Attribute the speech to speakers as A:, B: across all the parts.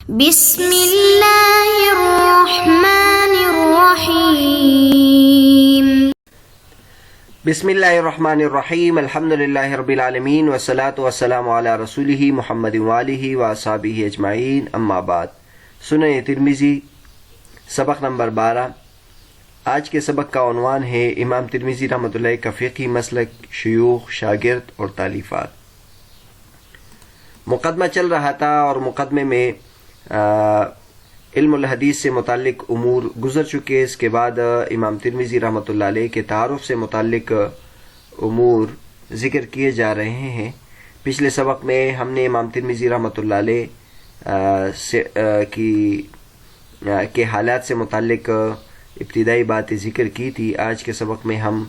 A: بسم اللہ الرحمن الرحیم
B: بسم اللہ الرحمن الرحیم الحمدللہ رب العالمین والصلاة والسلام علی رسولہ محمد وآلہ واصحابہ اجمعین اما بعد۔ سنن ترمذی سبق نمبر 12۔ آج کے سبق کا عنوان ہے امام ترمذی رحمۃ اللہ کا فقہی مسلک، شیوخ، شاگرد اور تالیفات۔ مقدمہ چل رہا تھا اور مقدمے میں علم الحدیث سے متعلق امور گزر چکے۔ اس کے بعد امام ترمذی رحمۃ اللہ علیہ کے تعارف سے متعلق امور ذکر کیے جا رہے ہیں۔ پچھلے سبق میں ہم نے امام ترمذی رحمۃ اللہ علیہ کے حالات سے متعلق ابتدائی باتیں ذکر کی تھی۔ آج کے سبق میں ہم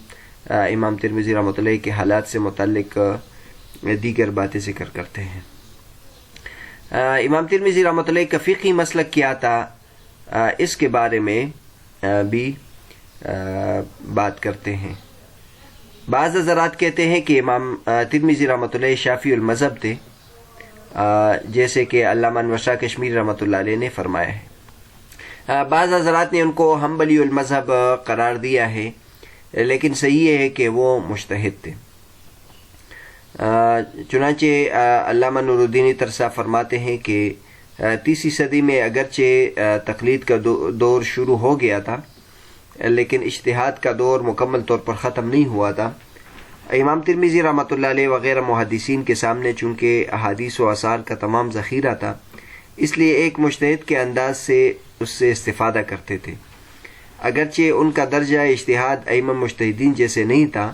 B: امام ترمذی رحمۃ اللہ کے حالات سے متعلق دیگر باتیں ذکر کرتے ہیں۔ امام ترمذی رحمۃ اللہ کا فقہی مسلک کیا تھا، اس کے بارے میں بھی بات کرتے ہیں۔ بعض حضرات کہتے ہیں کہ امام ترمذی رحمۃ اللہ شافعی المذہب تھے، جیسے کہ علامہ انور شاہ کشمیری رحمۃ اللہ علیہ نے فرمایا ہے۔ بعض حضرات نے ان کو حنبلی المذہب قرار دیا ہے، لیکن صحیح ہے کہ وہ مجتہد تھے۔ چنانچہ علامہ نور الدین ترسا فرماتے ہیں کہ 30ویں صدی میں اگرچہ تقلید کا دور شروع ہو گیا تھا، لیکن اجتہاد کا دور مکمل طور پر ختم نہیں ہوا تھا۔ امام ترمذی رحمۃ اللہ علیہ وغیرہ محدثین کے سامنے چونکہ احادیث و آثار کا تمام ذخیرہ تھا، اس لیے ایک مجتہد کے انداز سے اس سے استفادہ کرتے تھے۔ اگرچہ ان کا درجہ اجتہاد ائمہ مجتہدین جیسے نہیں تھا،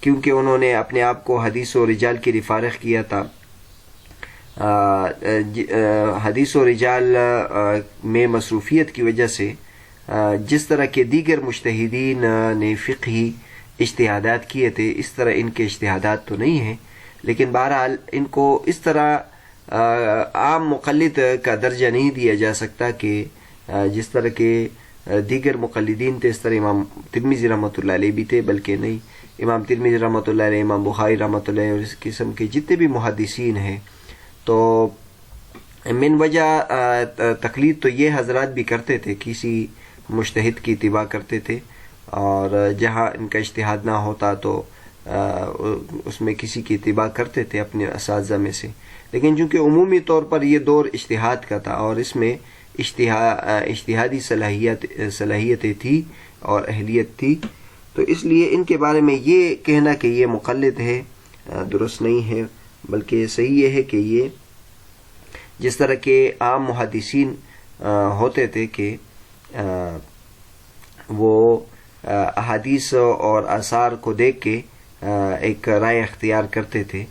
B: کیونکہ انہوں نے اپنے آپ کو حدیث و رجال کے لیے فارغ کیا تھا۔ حدیث و رجال میں مصروفیت کی وجہ سے جس طرح کے دیگر مجتہدین نے فقہی اجتہادات کیے تھے، اس طرح ان کے اجتہادات تو نہیں ہیں، لیکن بہرحال ان کو اس طرح عام مقلد کا درجہ نہیں دیا جا سکتا کہ جس طرح کے دیگر مقلدین تھے اس طرح امام ترمذی رحمۃ اللہ علیہ بھی تھے، بلکہ نہیں۔ امام ترمذی رحمۃ اللہ علیہ، امام بخاری رحمۃ اللہ علیہ اور اس قسم کے جتنے بھی محدثین ہیں، تو من وجہ تقلید تو یہ حضرات بھی کرتے تھے، کسی مجتہد کی اتباع کرتے تھے، اور جہاں ان کا اجتہاد نہ ہوتا تو اس میں کسی کی اتباع کرتے تھے اپنے اساتذہ میں سے۔ لیکن چونکہ عمومی طور پر یہ دور اجتہاد کا تھا اور اس میں اجتہادی صلاحیتیں تھی اور اہلیت تھی، تو اس لیے ان کے بارے میں یہ کہنا کہ یہ مقلد ہے درست نہیں ہے، بلکہ صحیح یہ ہے کہ یہ جس طرح کے عام محدثین ہوتے تھے کہ وہ احادیث اور آثار کو دیکھ کے ایک رائے اختیار کرتے تھے،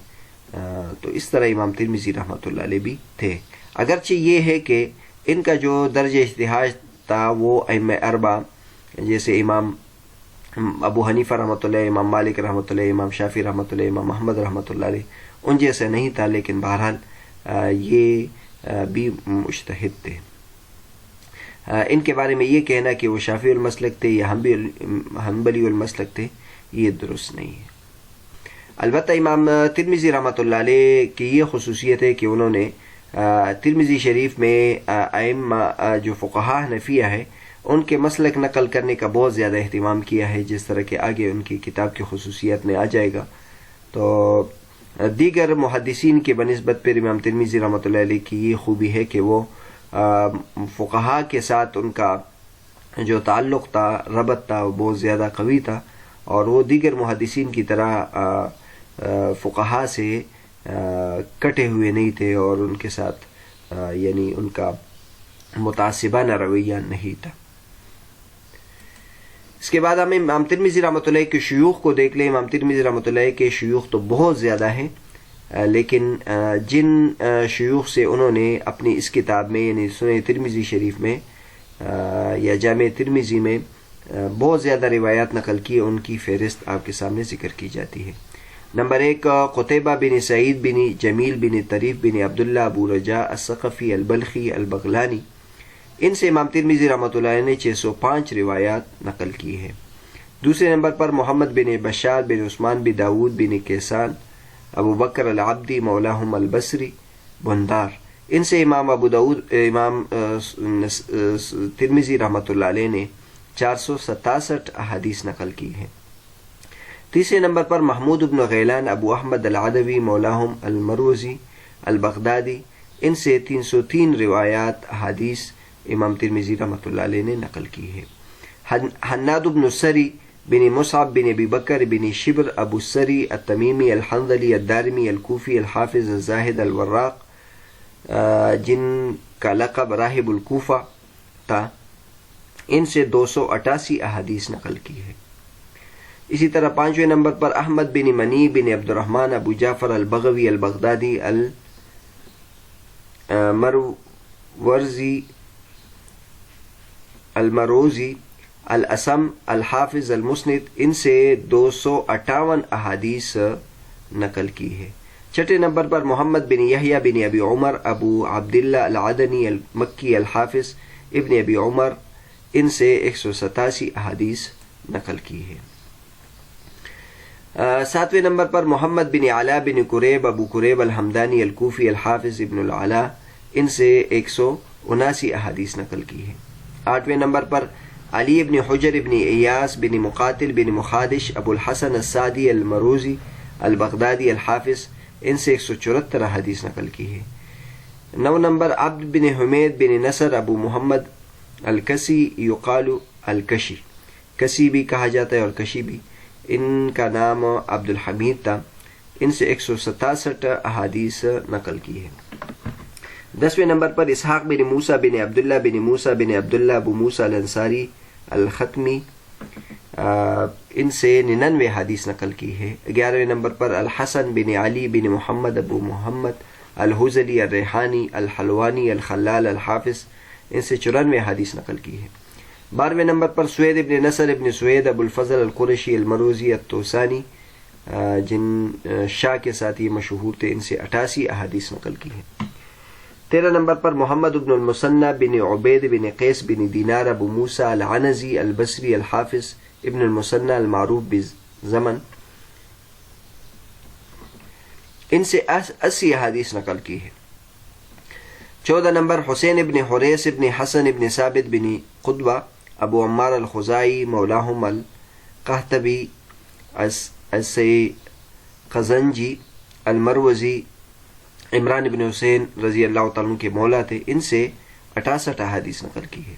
B: تو اس طرح امام ترمذی رحمۃ اللہ علیہ بھی تھے۔ اگرچہ یہ ہے کہ ان کا جو درجہ اجتہاد تھا وہ ائمہ اربعہ جیسے امام ابو حنیفہ رحمۃ اللہ، امام مالک رحمۃ اللہ، امام شافعی رحمۃ اللہ، امام احمد رحمۃ اللہ علیہ ان جیسے نہیں تھا، لیکن بہرحال یہ بھی مجتہد تھے۔ ان کے بارے میں یہ کہنا کہ وہ شافعی المسلک تھے یا حنبلی المسلک تھے، یہ درست نہیں ہے۔ البتہ امام ترمذی رحمۃ اللہ علیہ کی یہ خصوصیت ہے کہ انہوں نے ترمذی شریف میں ائمہ جو فقہاء حنفیہ ہے ان کے مسلک نقل کرنے کا بہت زیادہ اہتمام کیا ہے، جس طرح کہ آگے ان کی کتاب کی خصوصیت میں آ جائے گا۔ تو دیگر محدثین کے بنسبت پر امام ترمذی رحمۃ اللہ علیہ کی یہ خوبی ہے کہ وہ فقہاء کے ساتھ ان کا جو تعلق تھا، ربط تھا، وہ بہت زیادہ قوی تھا، اور وہ دیگر محدثین کی طرح فقہاء سے کٹے ہوئے نہیں تھے، اور ان کے ساتھ یعنی ان کا متعصبانہ رویہ نہیں تھا۔ اس کے بعد ہم امام ترمذی رحمۃ اللہ کے شیوخ کو دیکھ لیں۔ امام ترمذی رحمۃ اللہ کے شیوخ تو بہت زیادہ ہیں، لیکن جن شیوخ سے انہوں نے اپنی اس کتاب میں یعنی سنن ترمذی شریف میں یا جامع ترمذی میں بہت زیادہ روایات نقل کی، ان کی فہرست آپ کے سامنے ذکر کی جاتی ہے۔ نمبر 1 قتیبہ بن سعید بن جمیل بن طریف بن عبداللہ ابو رجاء الثقفی البلخی البغلانی، ان سے امام ترمذی رحمۃ اللہ علیہ نے 605 روایات نقل کی ہے۔ دوسرے نمبر پر محمد بن بشار بن عثمان بن داود بن کیسان ابو بکر العبدی مولاہم البصری بندار، ان سے امام ترمذی رحمۃ اللہ علیہ نے 467 احادیث نقل کی ہیں۔ تیسرے نمبر پر محمود بن غیلان ابو احمد العدوی مولاہم المروزی البغدادی، ان سے 303 روایات احادیث امام ترمذی رحمۃ اللہ علیہ نے نقل کی ہے۔ حناد بن السری بن مصعب بن ابی بکر بن شبر ابو السری التمیمی الحنظلی الدارمی الکوفی الحافظ الزاہد الوراق، جن کا لقب راہب الکوفہ تھا، ان سے 288 احادیث نقل کی ہے۔ اسی طرح 5ویں نمبر پر احمد بن منی بن عبد الرحمن ابو جعفر البغوی البغدادی المروزی الاسم الحافظ المسند، ان سے 258 احادیث نقل کی ہے۔ 6 نمبر پر محمد بن یحییٰ بن ابی عمر ابو عبداللہ العدنی المکی الحافظ ابن ابی عمر، ان سے 187 احادیث نقل کی ہے۔ 7ویں نمبر پر محمد بن علاء بن قریب ابو قریب الحمدانی الکوفی الحافظ ابن العلاء، ان سے 179 احادیث نقل کی ہے۔ 8ویں نمبر پر علی بن حجر بن ایاس بن مقاتل بن مخادش ابو الحسن السعدی المروزی البغدادی الحافظ، ان سے 174 احادیث نقل کی ہے۔ 9 نمبر عبد بن حمید بن نصر ابو محمد الکسی یقال الکشی، کسی بھی کہا جاتا ہے اور کشی بھی، ان کا نام عبد الحمید تھا، ان سے 167 احادیث نقل کی ہے۔ 10ویں نمبر پر اسحاق بن موسیٰ بن عبداللہ بن موسیٰ بن عبداللہ ابو موسیٰ الانصاری الختمی، ان سے 99 حدیث نقل کی ہے۔ 11ویں نمبر پر الحسن بن علی بن محمد ابو محمد الحزلی الریحانی الحلوانی الخلال الحافظ، ان سے 94 حدیث نقل کی ہے۔ 12ویں نمبر پر سوید ابن نصر ابن سوید ابو الفضل القرشی المروزی التوسانی، جن شاہ کے ساتھ یہ مشہور تھے، ان سے 88 احادیث نقل کی ہے۔ 13 نمبر پر محمد بن المثنى بن عبید بن قیس بن دینار ابو موسیٰ العنزی البصری الحافظ ابن المثنى المعروف بزمن، ان سے 80 احادیث نقل کی ہے۔ 14 نمبر حسین ابن حریث ابن حسن ابن ثابت بن قدوہ ابو عمار الخزائی مولاہم القحطبی السیقزنجی المروزی، عمران بن حسین رضی اللہ تعالیٰ عنہ کے مولا تھے، ان سے 68 احادیث نقل کی ہے۔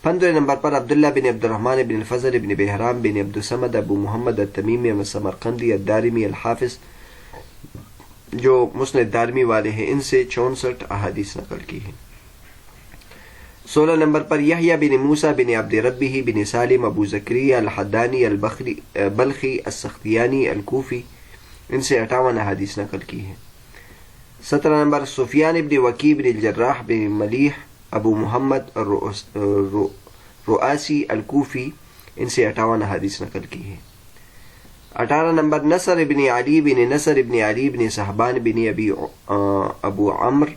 B: 15 نمبر پر عبداللہ بن عبد الرحمن بن الفضل بن بہرام بن عبد الصمد ابو محمد التمیمی السمرقندی الدارمی الحافظ، جو مسند دارمی والے ہیں، ان سے 64 احادیث نقل کی ہیں۔ 16 نمبر پر یحییٰ بن موسیٰ بن عبد ربہ بن سالم ابو زکریہ الحدانی بلخی السختیانی الکوفی، ان سے 58 احادیث نقل کی ہیں۔ 17 نمبر سفیان بن وکیع بن الجراح بن ملیح ابو محمد رؤاسی الکوفی، ان سے 58 احادیث نقل کی ہیں۔ 18 نمبر نصر بن علی بن نصر بن علی بن صحبان بن ابو عمر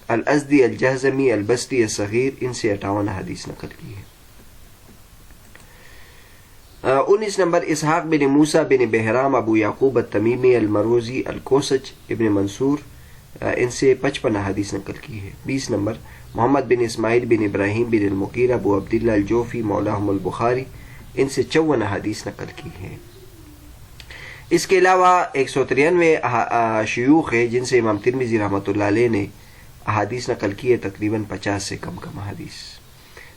B: الازدی الجہزمی البصری الصغیر، ان سے 58 حدیث نقل کی ہے۔ 19 نمبر اسحاق بن موسیٰ بن بہرام ابو یعقوب التمیمی المروزی الکوسج ابن منصور، ان سے 55 حدیث نقل کی ہے۔ 20 نمبر محمد بن اسماعیل بن ابراہیم بن المغیر ابو عبداللہ الجوفی مولاہم البخاری، ان سے 54 حدیث نقل کی ہے۔ اس کے علاوہ 193 شیوخ ہیں جن سے امام ترمذی رحمۃ اللہ علیہ نے احادیث نقل کی ہے، تقریباً 50 سے کم احادیث۔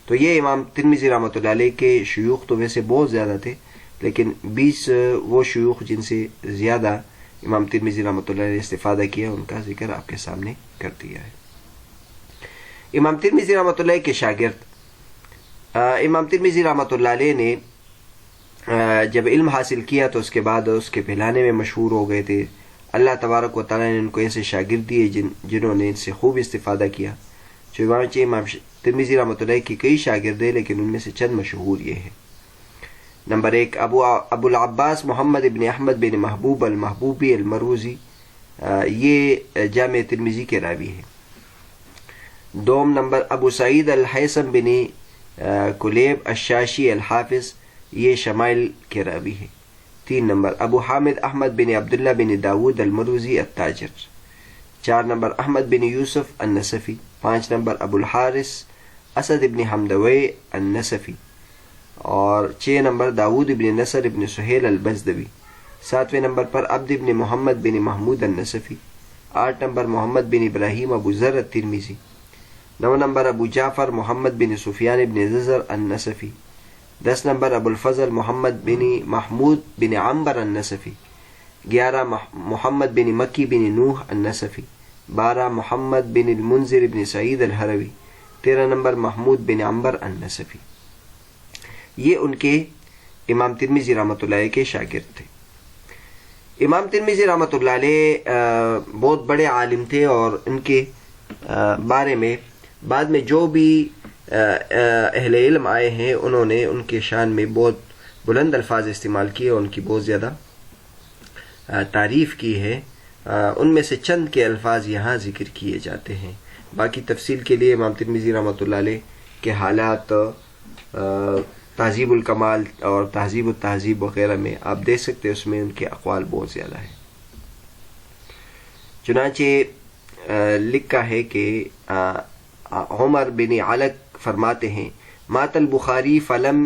B: تو یہ امام ترمذی رحمۃ اللہ علیہ کے شیوخ تو ویسے بہت زیادہ تھے، لیکن 20 وہ شیوخ جن سے زیادہ امام ترمذی رحمۃ اللہ علیہ نے استفادہ کیا، ان کا ذکر آپ کے سامنے کر دیا ہے۔ امام ترمذی رحمۃ اللہ کے شاگرد امام ترمذی رحمۃ اللہ علیہ نے جب علم حاصل کیا تو اس کے بعد اس کے پھیلانے میں مشہور ہو گئے تھے۔ اللہ تبارک و تعالیٰ نے ان کو ایسے شاگرد دیے جنہوں نے ان سے خوب استفادہ کیا۔ امام ترمذی رحمۃ اللہ کی کئی شاگرد ہیں، لیکن ان میں سے چند مشہور یہ ہیں۔ نمبر 1 ابو العباس محمد بن احمد بن محبوب المحبوبی المروزی، یہ جامع ترمذی کے راوی ہیں۔ 2 نمبر ابو سعید الحیثم بن کلیب الشاشی الحافظ، یہ شمائل کے راوی ہیں۔ 3 نمبر ابو حامد احمد بن عبداللہ بن داود المروزی التاجر۔ 4 نمبر احمد بن یوسف النصفی، 5 نمبر ابو الحارث اسد ابن حمدوی النصفی، اور 6 نمبر داود ابن نصر ابن سہیل البزدوی، 7ویں نمبر پر عبد ابن محمد بن محمود النصفی، 8 نمبر محمد بن ابراہیم ابو ذر الترمذی، 9 نمبر ابو جعفر محمد بن سفیان بن ززر النصفی، 10 نمبر ابو الفضل محمد بن محمود بن عنبر النصفی، 11 محمد بن مکی بن نوح النصفی، 12 محمد بن المنذر بن سعید الحروی، 13 نمبر محمود بن عنبر النصفی۔ یہ ان کے امام ترمذی رحمۃ اللہ علیہ کے شاگرد تھے۔ امام ترمذی رحمۃ اللہ علیہ بہت بڑے عالم تھے، اور ان کے بارے میں بعد میں جو بھی اہل علم آئے ہیں انہوں نے ان کے شان میں بہت بلند الفاظ استعمال کیے، ان کی بہت زیادہ تعریف کی ہے۔ ان میں سے چند کے الفاظ یہاں ذکر کیے جاتے ہیں۔ باقی تفصیل کے لیے امام ترمذی رحمۃ اللہ علیہ کے حالات تہذیب الکمال اور تہذیب التہذیب وغیرہ میں آپ دیکھ سکتے ہیں، اس میں ان کے اقوال بہت زیادہ ہیں۔ چنانچہ لکھا ہے کہ عمر بن علق فرماتے ہیں مات البخاری فلم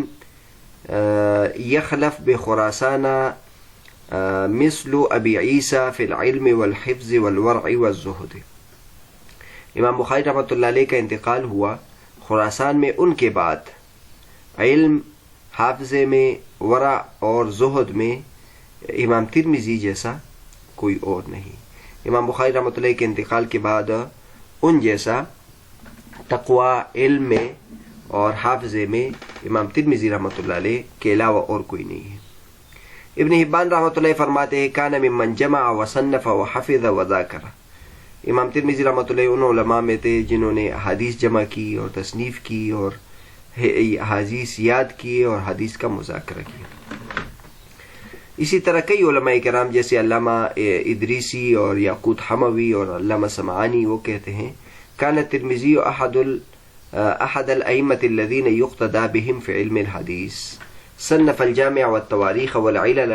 B: یخلف بخراسان مثل ابی عیسیٰ فی العلم والحفظ والورع والزہد۔ امام بخاری رحمۃ اللہ علیہ کا انتقال ہوا خراسان میں ان کے بعد علم، حافظے میں، ورع اور زہد میں امام ترمذی جیسا کوئی اور نہیں۔ امام بخاری رحمۃ اللہ کے انتقال کے بعد ان جیسا تقوی علم میں اور حافظے میں امام ترمذی رحمۃ اللہ علیہ کے علاوہ اور کوئی نہیں ہے۔ ابن حبان رحمۃ اللہ فرماتے ہیں کان ممن جمع وصنف وحفظ وذاکر۔ امام ترمذی رحمۃ اللہ ان علماء میں تھے جنہوں نے حدیث جمع کی اور تصنیف کی اور حدیث یاد کیے اور حدیث کا مذاکرہ کیا۔ اسی طرح کئی علماء کرام جیسے علامہ ادریسی اور یاقوت حموی اور علامہ سمعانی وہ کہتے ہیں کان الترمذی احد الائمة الذين يقتدى بهم في علم الحديث، صنف الجامع والتواريخ والعلل،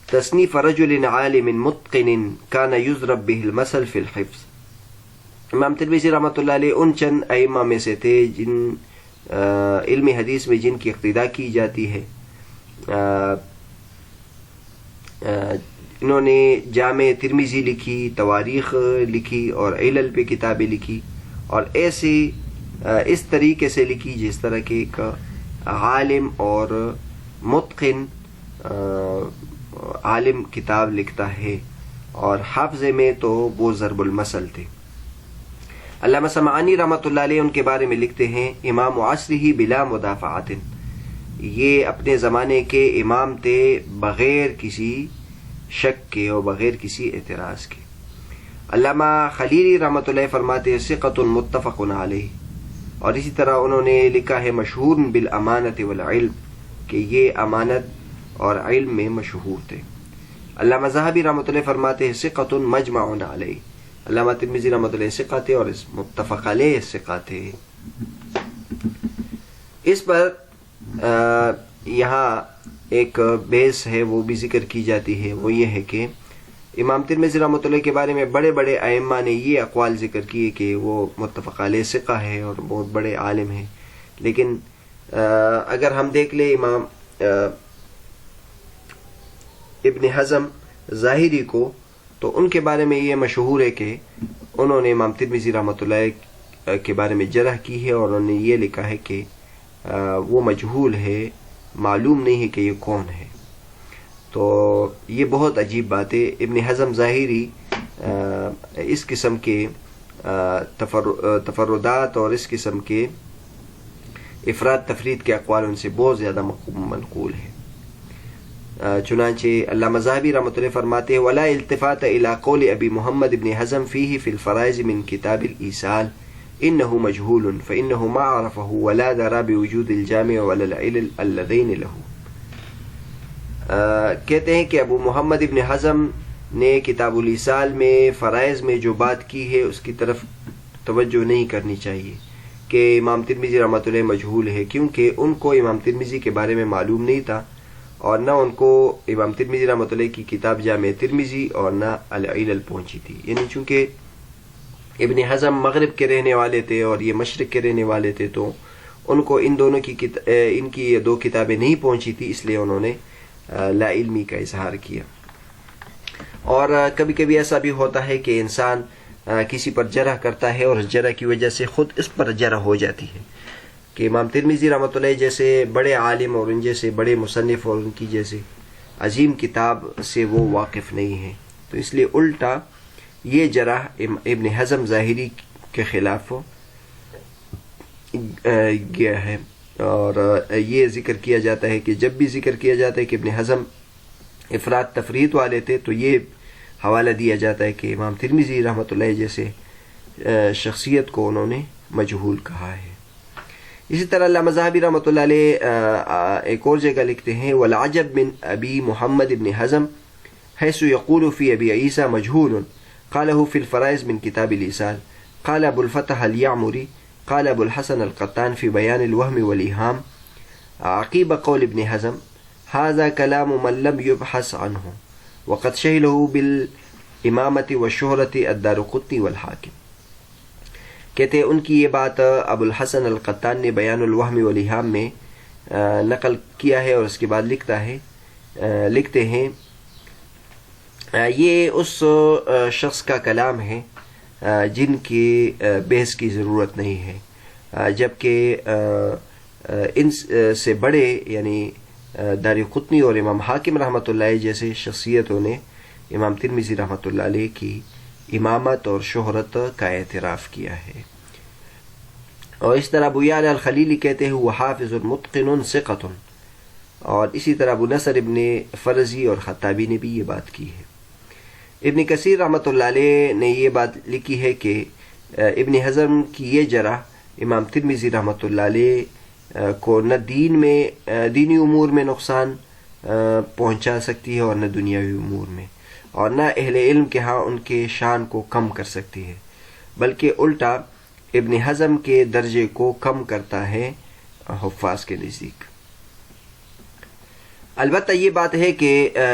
B: تصنيف رجل عالم متقن كان يضرب به المثل في الحفظ۔ امام ترمذی رحمۃ اللہ علیہ ان چند ائمہ میں سے تھے جن علم حدیث میں جن کی اقتداء کی جاتی ہے۔ انہوں نے جامع ترمذی لکھی، تواریخ لکھی اور علل پہ کتابیں لکھی، اور ایسی اس طریقے سے لکھی جس طرح کے ایک عالم اور متقن عالم کتاب لکھتا ہے، اور حافظے میں تو وہ ضرب المثل تھے۔ علامہ سمعانی رحمۃ اللہ علیہ ان کے بارے میں لکھتے ہیں امام عصرہ بلا مدافعات، یہ اپنے زمانے کے امام تھے بغیر کسی شک کے اور بغیر کسی اعتراض کے۔ علامہ خلیلی رحمۃ اللہ فرماتے ہیں ثقۃ متفق علیہ، اور اسی طرح انہوں نے لکھا ہے مشہور بالامانۃ والعلم کہ یہ امانت اور علم میں مشہور تھے۔ علامہ ذہبی رحمۃ اللہ فرماتے ہیں ثقۃ مجمع علیہ۔ علامہ ترمذی رحمۃ اللہ ثقہ تھے اور متفق علیہ ثقہ تھے۔ اس پر یہاں ایک بحث ہے وہ بھی ذکر کی جاتی ہے، وہ یہ ہے کہ امام ترمذی رحمۃ اللہ کے بارے میں بڑے بڑے ائمہ نے یہ اقوال ذکر کیے کہ وہ متفق علیہ ثقہ ہے اور بہت بڑے عالم ہیں، لیکن اگر ہم دیکھ لیں امام ابن حزم ظاہری کو، تو ان کے بارے میں یہ مشہور ہے کہ انہوں نے امام ترمذی رحمۃ اللہ کے بارے میں جرح کی ہے، اور انہوں نے یہ لکھا ہے کہ وہ مجہول ہے، معلوم نہیں ہے کہ یہ کون ہے۔ تو یہ بہت عجیب بات ہے۔ ابن حزم ظاہری اس قسم کے تفردات اور اس قسم کے افراد تفرید کے اقوال ان سے بہت زیادہ منقول ہے۔ چنانچہ علامہ ذہبی رحمۃ اللہ فرماتے ہیں ولا التفات الى قول ابی محمد ابن حزم فيه في الفرائض من کتاب الایصال انه مجهول فانه ما عرفه ولا درى بوجود الجامع ولا العلل اللذين له۔ کہتے ہیں کہ ابو محمد ابن حزم نے کتاب الایصال میں فرائض میں جو بات کی ہے اس کی طرف توجہ نہیں کرنی چاہیے کہ امام ترمذی رحمۃ اللہ مجہول ہے، کیونکہ ان کو امام ترمذی کے بارے میں معلوم نہیں تھا، اور نہ ان کو امام ترمذی رحمۃ اللہ کی کتاب جامع ترمذی اور نہ العلل پہنچی تھی. یعنی چونکہ ابن حزم مغرب کے رہنے والے تھے اور یہ مشرق کے رہنے والے تھے، تو ان کو ان کی یہ دو کتابیں نہیں پہنچی تھی، اس لیے انہوں نے لا علمی کا اظہار کیا. اور کبھی کبھی ایسا بھی ہوتا ہے کہ انسان کسی پر جرح کرتا ہے اور اس جرح کی وجہ سے خود اس پر جرح ہو جاتی ہے، کہ امام ترمذی رحمۃ اللہ جیسے بڑے عالم اور ان جیسے بڑے مصنف اور ان کی جیسے عظیم کتاب سے وہ واقف نہیں ہیں، تو اس لیے الٹا یہ جرح ابن حزم ظاہری کے خلاف گیا ہے. اور یہ ذکر کیا جاتا ہے کہ جب بھی ذکر کیا جاتا ہے کہ ابن حزم افراد تفرید والے تھے، تو یہ حوالہ دیا جاتا ہے کہ امام ترمذی رحمۃ اللہ جیسے شخصیت کو انہوں نے مجہول کہا ہے. اسی طرح علامہ ذہبی رحمۃ اللہ علیہ ایک اور جگہ لکھتے ہیں والعجب من ابی محمد ابن حزم حیث یقول فی ابی عیسیٰ مجہول قالہ فی الفرائض من کتاب الایصال قال ابو الفتح الیعمری قال ابو الحسن القطان فی بیان الوهم والایہام عقیب قول ابن حزم هذا كلام من لم يبحث عنه وقد شهله بالامامة والشهرة الدارقطنی والحاکم. کہتے ہیں ان کی یہ بات ابو الحسن القطان نے بیان الوهم والایہام میں نقل کیا ہے، اور اس کے بعد لکھتے ہیں یہ اس شخص کا کلام ہے جن کی بحث کی ضرورت نہیں ہے، جبکہ ان سے بڑے یعنی دارقطنی اور امام حاکم رحمۃ اللہ جیسے شخصیتوں نے امام ترمذی رحمۃ اللہ علیہ کی امامت اور شہرت کا اعتراف کیا ہے. اور اس طرح ابو یعلا الخلیلی کہتے ہیں وہ حافظ متقن ثقۃ، اور اسی طرح ابو نصر ابن فرزی اور خطابی نے بھی یہ بات کی ہے. ابن کثیر رحمۃ اللہ علیہ نے یہ بات لکھی ہے کہ ابن حزم کی یہ جرح امام ترمذی رحمۃ اللہ علیہ کو نہ دینی امور میں نقصان پہنچا سکتی ہے اور نہ دنیاوی امور میں، اور نہ اہل علم کے ہاں ان کے شان کو کم کر سکتی ہے، بلکہ الٹا ابن حزم کے درجے کو کم کرتا ہے حفاظ کے نزدیک. البتہ یہ بات ہے کہ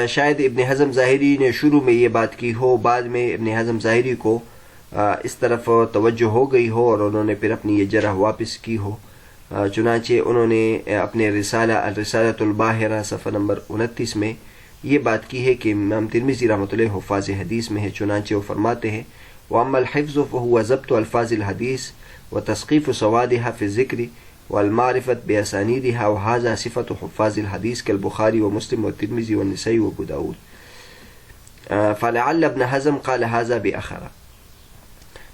B: شاید ابن حزم ظاہری نے شروع میں یہ بات کی ہو، بعد میں ابن حزم ظاہری کو اس طرف توجہ ہو گئی ہو اور انہوں نے پھر اپنی یہ جرح واپس کی ہو. چنانچہ انہوں نے اپنے الرسالۃ الباہرہ صفحہ نمبر 29 میں یہ بات کی ہے کہ امام ترمذی رحمۃ اللہ حفاظ حدیث میں ہے. چنانچہ وہ فرماتے ہیں وَأَمَّا الْحِفْظُ فَهُوَ ضَبْطُ أَلْفَاظِ الْحَدِيثِ وَتَسْقِيفُ سَوَادِهَا فِي الذِّكْرِ وَالْمَعْرِفَةِ بِأَسَانِيدِهَا وَهَذَا صِفَةُ حُفَّاظِ الْحَدِيثِ كَالْبُخَارِي وَمُسْلِمِ وَالتِّرْمِذِي وَالنَّسَائِي وَأَبُو داؤد فَلَعَلَّ ابْنَ حزم قَالَ هَذَا بِأَخَرَ.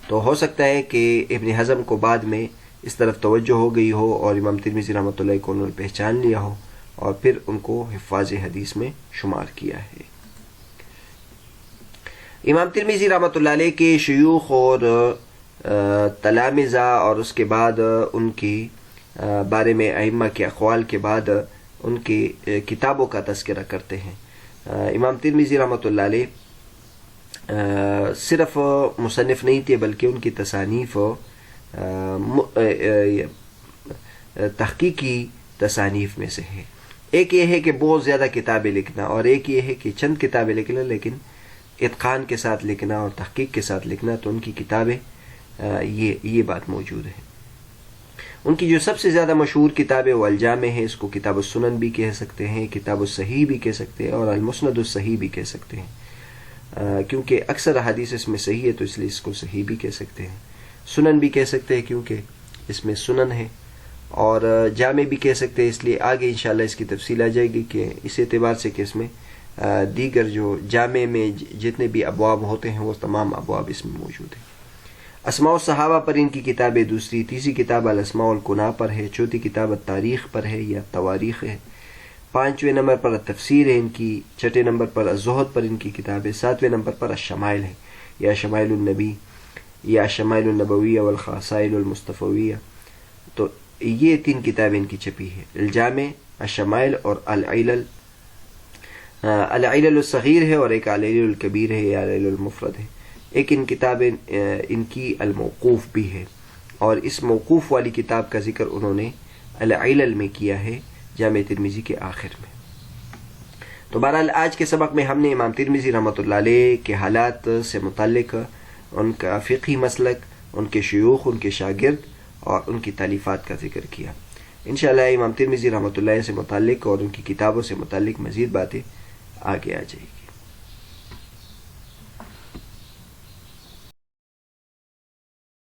B: تو ہو سکتا ہے کہ ابن حزم کو بعد میں اس طرف توجہ ہو گئی ہو اور امام ترمذی رحمۃ اللہ کو انہوں نے پہچان لیا ہو اور پھر ان کو حفاظ حدیث میں شمار کیا ہے. امام ترمذی رحمۃ اللہ علیہ کے شیوخ اور تلامذہ اور اس کے بعد ان کی بارے میں ائمہ کے اقوال کے بعد ان کی کتابوں کا تذکرہ کرتے ہیں. امام ترمذی رحمۃ اللہ علیہ صرف مصنف نہیں تھے بلکہ ان کی تصانیف تحقیقی تصانیف میں سے ہے. ایک یہ ہے کہ بہت زیادہ کتابیں لکھنا اور ایک یہ ہے کہ چند کتابیں لکھنا لیکن اتقان کے ساتھ لکھنا اور تحقیق کے ساتھ لکھنا. تو ان کی کتابیں یہ بات موجود ہے. ان کی جو سب سے زیادہ مشہور کتاب ہے وہ الجامع ہے. اس کو کتاب السنن بھی کہہ سکتے ہیں، کتاب الصحیح بھی کہہ سکتے ہیں اور المسند الصحیح بھی کہہ سکتے ہیں، کیونکہ اکثر احادیث اس میں صحیح ہے تو اس لیے اس کو صحیح بھی کہہ سکتے ہیں. سنن بھی کہہ سکتے ہیں کیونکہ اس میں سنن ہے، اور جامع بھی کہہ سکتے ہیں. اس لیے آگے انشاءاللہ اس کی تفصیل آ جائے گی کہ اس اعتبار سے کہ اس میں دیگر جو جامع میں جتنے بھی ابواب ہوتے ہیں وہ تمام ابواب اس میں موجود ہیں. اسماء الصحابہ پر ان کی کتابیں دوسری، تیسری کتاب الاسماء والکناہ پر ہے، چوتھی کتاب التاریخ پر ہے یا تواریخ ہے، 5ویں نمبر پر التفسیر ہے ان کی، 6 نمبر پر الزہد پر ان کی کتاب ہے، 7ویں نمبر پر الشمائل ہے یا شمائل النبی یا شمائل النبویہ والخصائل المصطفویہ. تو یہ 3 کتابیں ان کی چھپی ہے، الجامع، الشمائل اور العلل. العلل الصغیر ہے اور ایک العلل الکبیر ہے یا العلل المفرد ہے. ایک ان کتابیں ان کی الموقوف بھی ہے، اور اس موقوف والی کتاب کا ذکر انہوں نے العلل میں کیا ہے جامع ترمذی کے آخر میں. تو بہرحال آج کے سبق میں ہم نے امام ترمذی رحمۃ اللہ علیہ کے حالات سے متعلق ان کا فقہی مسلک، ان کے شیوخ، ان کے شاگرد اور ان کی تالیفات کا ذکر کیا. انشاءاللہ امام ترمذی رحمۃ اللہ علیہ سے متعلق اور ان کی کتابوں سے متعلق مزید باتیں آگے آ جائیں گی.